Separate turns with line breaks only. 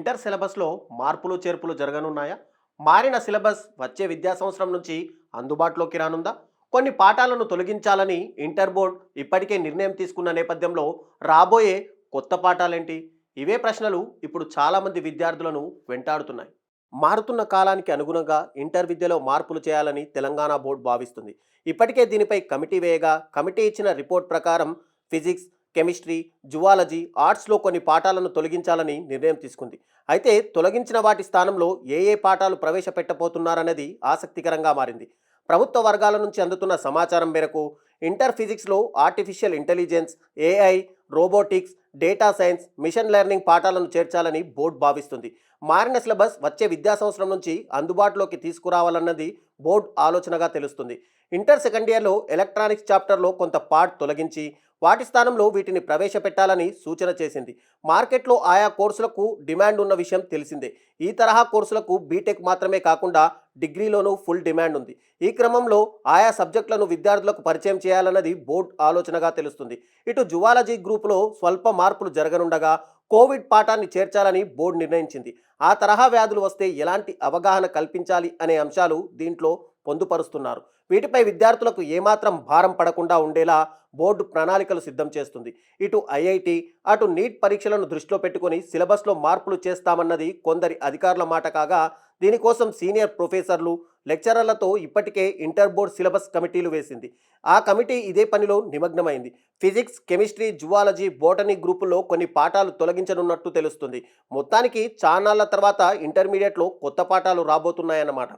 Inter సిలబస్లో మార్పులు చేర్పులు జరగనున్నాయా? మారిన సిలబస్ వచ్చే విద్యా సంవత్సరం నుంచి అందుబాటులోకి రానుందా? కొన్ని పాఠాలను తొలగించాలని ఇంటర్ బోర్డ్ ఇప్పటికే నిర్ణయం తీసుకున్న నేపథ్యంలో రాబోయే కొత్త పాఠాలేంటి? ఇవే ప్రశ్నలు ఇప్పుడు చాలామంది విద్యార్థులను వెంటాడుతున్నాయి. మారుతున్న కాలానికి అనుగుణంగా ఇంటర్ విద్యలో మార్పులు చేయాలని తెలంగాణ బోర్డు భావిస్తుంది. ఇప్పటికే దీనిపై కమిటీ వేయగా కమిటీ ఇచ్చిన రిపోర్ట్ ప్రకారం ఫిజిక్స్, కెమిస్ట్రీ, జువాలజీ, ఆర్ట్స్లో కొన్ని పాఠాలను తొలగించాలని నిర్ణయం తీసుకుంది. అయితే తొలగించిన వాటి స్థానంలో ఏ పాఠాలు ప్రవేశపెట్టబోతున్నారన్నది ఆసక్తికరంగా మారింది. ప్రభుత్వ వర్గాల నుంచి అందుతున్న సమాచారం మేరకు ఇంటర్ ఫిజిక్స్లో artificial intelligence, AI, robotics, data science, machine learning పాఠాలను చేర్చాలని బోర్డు భావిస్తుంది. మారిన సిలబస్ వచ్చే విద్యా సంవత్సరం నుంచి అందుబాటులోకి తీసుకురావాలన్నది బోర్డు ఆలోచనగా తెలుస్తుంది. ఇంటర్ సెకండ్ ఇయర్లో ఎలక్ట్రానిక్స్ చాప్టర్లో కొంత పార్ట్ తొలగించి వాటి స్థానంలో వీటిని ప్రవేశపెట్టాలని సూచన చేసింది. మార్కెట్లో ఆయా కోర్సులకు డిమాండ్ ఉన్న విషయం తెలిసిందే. ఈ తరహా కోర్సులకు బీటెక్ మాత్రమే కాకుండా డిగ్రీలోనూ ఫుల్ డిమాండ్ ఉంది. ఈ క్రమంలో ఆయా సబ్జెక్టులను విద్యార్థులకు పరిచయం చేయాలన్నది బోర్డు ఆలోచనగా తెలుస్తుంది. ఇటు జువాలజీ గ్రూపులో స్వల్ప మార్పులు జరగనుండగా కోవిడ్ పాఠాన్ని చేర్చాలని బోర్డు నిర్ణయించింది. ఆ తరహా వ్యాధులు వస్తే ఎలాంటి అవగాహన కల్పించాలి అనే అంశాలు దీంట్లో పొందుపరుస్తున్నారు. వీటిపై విద్యార్థులకు ఏమాత్రం భారం పడకుండా ఉండేలా బోర్డు ప్రణాళికలు సిద్ధం చేస్తుంది. ఇటు ఐఐటి, అటు నీట్ పరీక్షలను దృష్టిలో పెట్టుకొని సిలబస్లో మార్పులు చేస్తామన్నది కొందరి అధికారుల మాట కాగా, దీనికోసం సీనియర్ ప్రొఫెసర్లు, లెక్చరర్లతో ఇప్పటికే ఇంటర్ బోర్డ్ సిలబస్ కమిటీలు వేసింది. ఆ కమిటీ ఇదే పనిలో నిమగ్నమైంది. ఫిజిక్స్, కెమిస్ట్రీ, జువాలజీ, బోటనీ గ్రూపుల్లో కొన్ని పాఠాలు తొలగించనున్నట్టు తెలుస్తుంది. మొత్తానికి చాన్నాళ్ల తర్వాత ఇంటర్మీడియట్లో కొత్త పాఠాలు రాబోతున్నాయన్నమాట.